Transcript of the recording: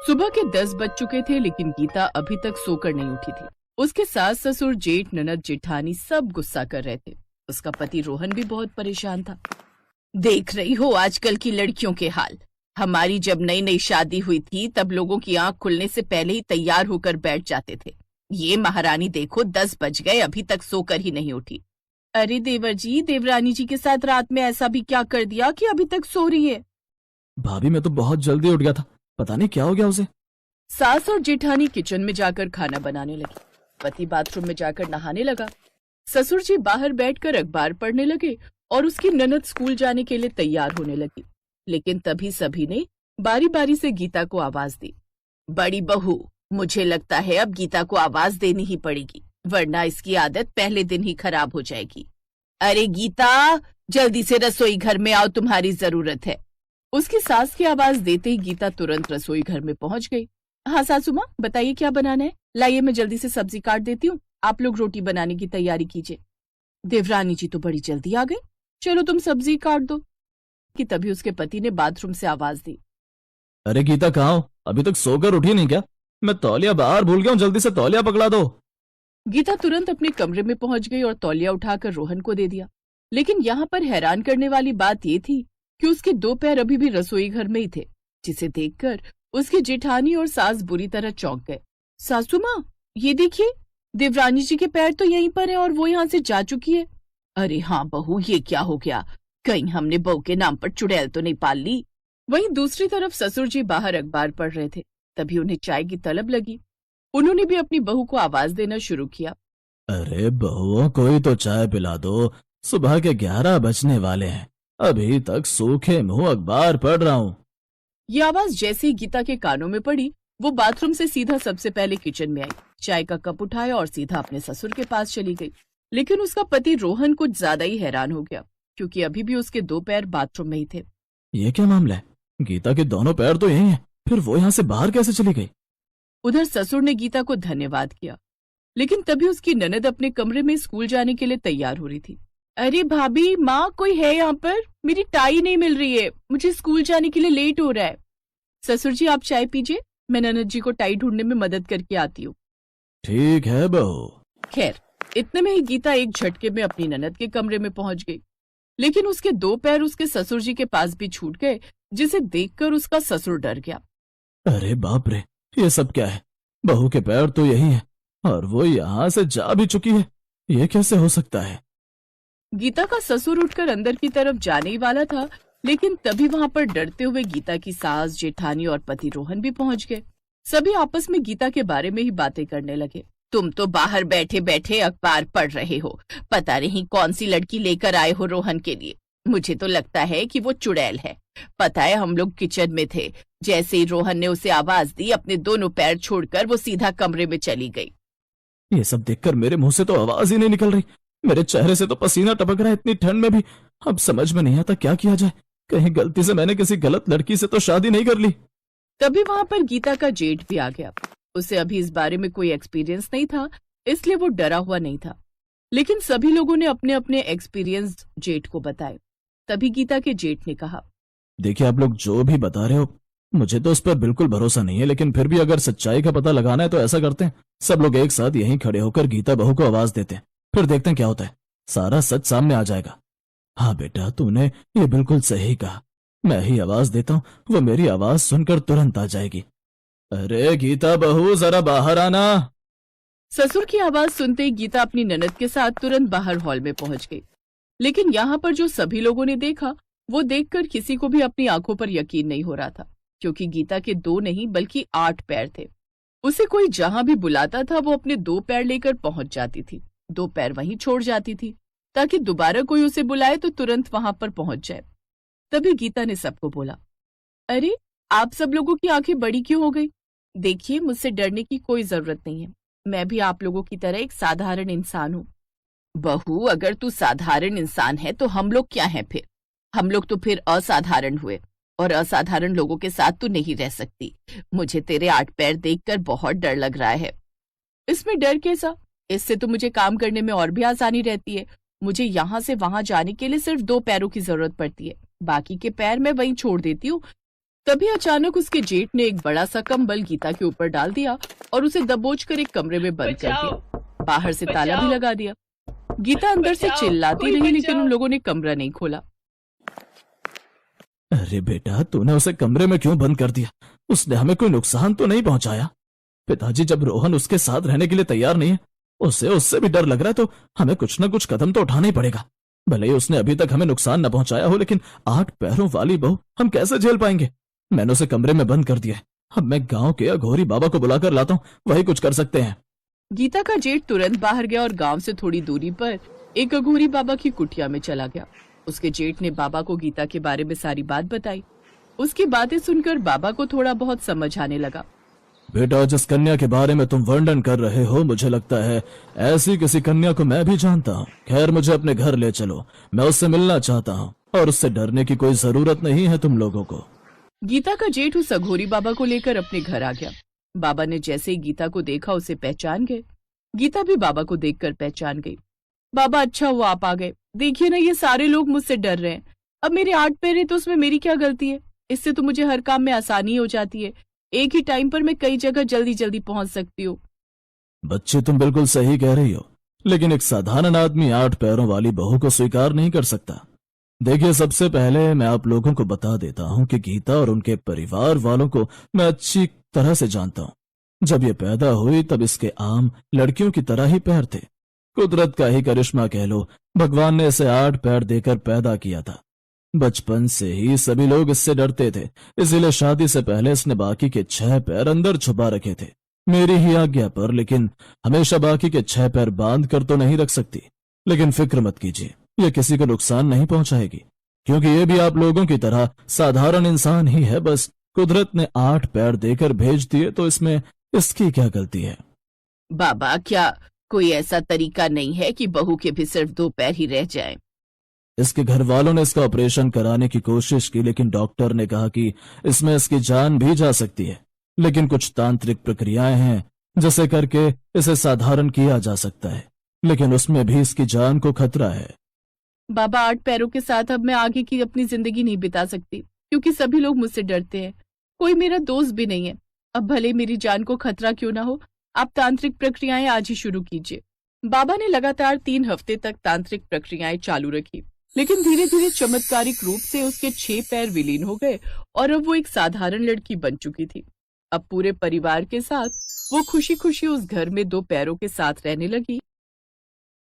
सुबह के 10 बज चुके थे लेकिन गीता अभी तक सोकर नहीं उठी थी। उसके सास ससुर जेठ ननद जेठानी सब गुस्सा कर रहे थे। उसका पति रोहन भी बहुत परेशान था। देख रही हो आजकल की लड़कियों के हाल। हमारी जब नई नई शादी हुई थी तब लोगों की आंख खुलने से पहले ही तैयार होकर बैठ जाते थे। ये महारानी देखो 10 बज गए अभी तक सोकर ही नहीं उठी। अरे देवर जी, देवरानी जी के साथ रात में ऐसा भी क्या कर दिया कि अभी तक सो रही है? भाभी मैं तो बहुत जल्दी उठ गया था, पता नहीं क्या हो गया उसे। सास और जेठानी किचन में जाकर खाना बनाने लगी। पति बाथरूम में जाकर नहाने लगा। ससुर जी बाहर बैठकर अखबार पढ़ने लगे और उसकी ननद स्कूल जाने के लिए तैयार होने लगी। लेकिन तभी सभी ने बारी बारी से गीता को आवाज दी। बड़ी बहू, मुझे लगता है अब गीता को आवाज देनी ही पड़ेगी, वरना इसकी आदत पहले दिन ही खराब हो जाएगी। अरे गीता, जल्दी से रसोई घर में आओ, तुम्हारी जरूरत है। उसकी सास की आवाज देते ही गीता तुरंत रसोई घर में पहुंच गई। हाँ सासू माँ, बताइए क्या बनाना है? लाइए मैं जल्दी से सब्जी काट देती हूँ, आप लोग रोटी बनाने की तैयारी कीजिए। देवरानी जी तो बड़ी जल्दी आ गई, चलो तुम सब्जी काट दो। कि तभी उसके पति ने बाथरूम से आवाज दी। अरे गीता कहाँ हो? अभी तक सोकर उठी नहीं क्या? मैं तौलिया बाहर भूल गया हूँ, जल्दी से तौलिया पकड़ा दो। गीता तुरंत अपने कमरे में पहुंच गई और तौलिया उठाकर रोहन को दे दिया। लेकिन यहाँ पर हैरान करने वाली बात ये थी कि उसके 2 पैर अभी भी रसोई घर में ही थे, जिसे देखकर उसकी जेठानी और सास बुरी तरह चौंक गए। सासू माँ, ये देखिए, देवरानी जी के पैर तो यहीं पर है और वो यहाँ से जा चुकी है। अरे हाँ बहू, ये क्या हो गया? कहीं हमने बहू के नाम पर चुड़ैल तो नहीं पाल ली? वहीं दूसरी तरफ ससुर जी बाहर अखबार पढ़ रहे थे। तभी उन्हें चाय की तलब लगी। उन्होंने भी अपनी बहू को आवाज देना शुरू किया। अरे बहुओं, कोई तो चाय पिला दो, सुबह के 11 बजने वाले हैं, अभी तक सूखे मुंह अखबार पढ़ रहा हूँ। ये आवाज जैसे ही गीता के कानों में पड़ी, वो बाथरूम से सीधा सबसे पहले किचन में आई, चाय का कप उठाया और सीधा अपने ससुर के पास चली गई। लेकिन उसका पति रोहन कुछ ज्यादा ही हैरान हो गया, क्योंकि अभी भी उसके 2 पैर बाथरूम में ही थे। ये क्या मामला है? गीता के दोनों पैर तो यही हैं, फिर वो यहाँ से बाहर कैसे चली गई? उधर ससुर ने गीता को धन्यवाद किया, लेकिन तभी उसकी ननद अपने कमरे में स्कूल जाने के लिए तैयार हो रही थी। अरे भाभी, माँ कोई है यहाँ पर? मेरी टाई नहीं मिल रही है, मुझे स्कूल जाने के लिए लेट हो रहा है। ससुर जी आप चाय पीजिए, मैं ननद जी को टाई ढूंढने में मदद करके आती हूँ। ठीक है बहू। खैर, इतने में ही गीता एक झटके में अपनी ननद के कमरे में पहुंच गई। लेकिन उसके 2 पैर उसके ससुर जी के पास भी छूट गए, जिसे देखकर उसका ससुर डर गया। अरे बाप रे, ये सब क्या है? बहू के पैर तो यही है और वो यहाँ से जा भी चुकी है, ये कैसे हो सकता है? गीता का ससुर उठकर अंदर की तरफ जाने ही वाला था, लेकिन तभी वहां पर डरते हुए गीता की सास, जेठानी और पति रोहन भी पहुंच गए। सभी आपस में गीता के बारे में ही बातें करने लगे। तुम तो बाहर बैठे बैठे अखबार पढ़ रहे हो, पता नहीं कौन सी लड़की लेकर आए हो रोहन के लिए। मुझे तो लगता है कि वो चुड़ैल है। पता है, हम लोग किचन में थे, जैसे ही रोहन ने उसे आवाज दी, अपने दोनों पैर छोड़कर वो सीधा कमरे में चली गई। ये सब देखकर मेरे मुंह से तो आवाज ही नहीं निकल रही, मेरे चेहरे से तो पसीना टपक रहा है इतनी ठंड में भी। अब समझ में नहीं आता क्या किया जाए, कहीं गलती से मैंने किसी गलत लड़की से तो शादी नहीं कर ली। तभी वहां पर गीता का जेठ भी आ गया। उसे अभी इस बारे में कोई एक्सपीरियंस नहीं था, इसलिए वो डरा हुआ नहीं था। लेकिन सभी लोगों ने अपने अपने एक्सपीरियंस जेठ को बताए। तभी गीता के जेठ ने कहा, देखिए आप लोग जो भी बता रहे हो, मुझे तो उस पर बिल्कुल भरोसा नहीं है, लेकिन फिर भी अगर सच्चाई का पता लगाना है तो ऐसा करते हैं, सब लोग एक साथ यहीं खड़े होकर गीता बहू को आवाज देते हैं, फिर देखते हैं क्या होता है, सारा सच सामने आ जाएगा। हाँ बेटा, तूने ये बिल्कुल सही कहा, मैं ही आवाज देता हूँ, वो मेरी आवाज सुनकर तुरंत आ जाएगी। अरे गीता बहू, जरा बाहर आना। ससुर की आवाज सुनते ही गीता अपनी ननद के साथ तुरंत बाहर हॉल में पहुंच गई। लेकिन यहाँ पर जो सभी लोगों ने देखा, वो देखकर किसी को भी अपनी आंखों पर यकीन नहीं हो रहा था, क्योंकि गीता के 2 नहीं बल्कि 8 पैर थे। उसे कोई जहां भी बुलाता था वो अपने 2 पैर लेकर पहुंच जाती थी, 2 पैर वहीं छोड़ जाती थी, ताकि दोबारा कोई उसे बुलाए तो तुरंत वहां पर पहुंच जाए। तभी गीता ने सबको बोला, अरे आप सब लोगों की आंखें बड़ी क्यों हो गई? देखिए, मुझसे डरने की कोई जरूरत नहीं है, मैं भी आप लोगों की तरह एक साधारण इंसान हूँ। बहू, अगर तू साधारण इंसान है तो हम लोग क्या हैं फिर? हम लोग तो फिर असाधारण हुए, और असाधारण लोगों के साथ तू नहीं रह सकती। मुझे तेरे 8 पैर देखकर बहुत डर लग रहा है। इसमें डर कैसा? इससे तो मुझे काम करने में और भी आसानी रहती है। मुझे यहाँ से वहां जाने के लिए सिर्फ 2 पैरों की जरूरत पड़ती है, बाकी के पैर मैं वहीं छोड़ देती हूँ। तभी अचानक उसके जेठ ने एक बड़ा सा कंबल गीता के ऊपर डाल दिया और उसे दबोच कर एक कमरे में बंद कर दिया। बाहर से ताला भी लगा दिया। गीता अंदर से चिल्लाती रही, लेकिन उन लोगों ने कमरा नहीं खोला। अरे बेटा, तूने उसे कमरे में क्यों बंद कर दिया? उसने हमें कोई नुकसान तो नहीं पहुंचाया। पिताजी, जब रोहन उसके साथ रहने के लिए तैयार नहीं है, उसे उससे भी डर लग रहा है, तो हमें कुछ ना कुछ कदम तो उठाना ही पड़ेगा। भले ही उसने अभी तक हमें नुकसान न पहुंचाया हो, लेकिन 8 पैरों वाली बहू हम कैसे झेल पाएंगे? मैंने उसे कमरे में बंद कर दिया है। अब मैं गांव के अघोरी बाबा को बुलाकर लाता हूँ, वही कुछ कर सकते हैं। गीता का जेठ तुरंत बाहर गया और गांव से थोड़ी दूरी पर एक अघोरी बाबा की कुटिया में चला गया। उसके जेठ ने बाबा को गीता के बारे में सारी बात बताई। उसकी बातें सुनकर बाबा को थोड़ा बहुत समझ आने लगा। बेटा, जिस कन्या के बारे में तुम वर्णन कर रहे हो, मुझे लगता है ऐसी किसी कन्या को मैं भी जानता हूँ। खैर, मुझे अपने घर ले चलो, मैं उससे मिलना चाहता हूँ, और उससे डरने की कोई जरूरत नहीं है तुम लोगों को। गीता का जेठ उस अघोरी बाबा को लेकर अपने घर आ गया। बाबा ने जैसे ही गीता को देखा उसे पहचान गए। गीता भी बाबा को देखकर पहचान गई। बाबा, अच्छा हुआ आप आ गए। देखिए ना, ये सारे लोग मुझसे डर रहे हैं। अब मेरे 8 पैर है तो उसमें मेरी क्या गलती है? इससे तो मुझे हर काम में आसानी हो जाती है। एक ही टाइम पर मैं कई जगह जल्दी जल्दी पहुंच सकती हूँ। बच्चे, तुम बिल्कुल सही कह रही हो, लेकिन एक साधारण आदमी 8 पैरों वाली बहू को स्वीकार नहीं कर सकता। देखिए, सबसे पहले मैं आप लोगों को बता देता हूँ कि गीता और उनके परिवार वालों को मैं अच्छी तरह से जानता हूँ। जब ये पैदा हुई तब इसके आम लड़कियों की तरह ही पैर थे। कुदरत का ही करिश्मा कह लो, भगवान ने इसे 8 पैर देकर पैदा किया था। बचपन से ही सभी लोग इससे डरते थे, इसीलिए शादी से पहले इसने बाकी के 6 पैर अंदर छुपा रखे थे, मेरी ही आज्ञा पर। लेकिन हमेशा बाकी के 6 पैर बांध कर तो नहीं रख सकती। लेकिन फिक्र मत कीजिए, ये किसी को नुकसान नहीं पहुंचाएगी, क्योंकि ये भी आप लोगों की तरह साधारण इंसान ही है। बस कुदरत ने 8 पैर देकर भेज दिए, तो इसमें इसकी क्या गलती है? बाबा, क्या कोई ऐसा तरीका नहीं है कि बहू के भी सिर्फ 2 पैर ही रह जाएं? इसके घर वालों ने इसका ऑपरेशन कराने की कोशिश की, लेकिन डॉक्टर ने कहा कि इसमें इसकी जान भी जा सकती है। लेकिन कुछ तांत्रिक प्रक्रियाएं हैं जिसे करके इसे साधारण किया जा सकता है, लेकिन उसमें भी इसकी जान को खतरा है। बाबा, 8 पैरों के साथ अब मैं आगे की अपनी जिंदगी नहीं बिता सकती, क्योंकि सभी लोग मुझसे डरते हैं। कोई मेरा दोस्त भी नहीं है। अब भले मेरी जान को खतरा क्यों ना हो, आप तांत्रिक प्रक्रियाएं आज ही शुरू कीजिए। बाबा ने लगातार 3 हफ्ते तक तांत्रिक प्रक्रियाएं चालू रखी, लेकिन धीरे धीरे चमत्कारिक रूप से उसके 6 पैर विलीन हो गए और अब वो एक साधारण लड़की बन चुकी थी। अब पूरे परिवार के साथ वो खुशी खुशी उस घर में 2 पैरों के साथ रहने लगी।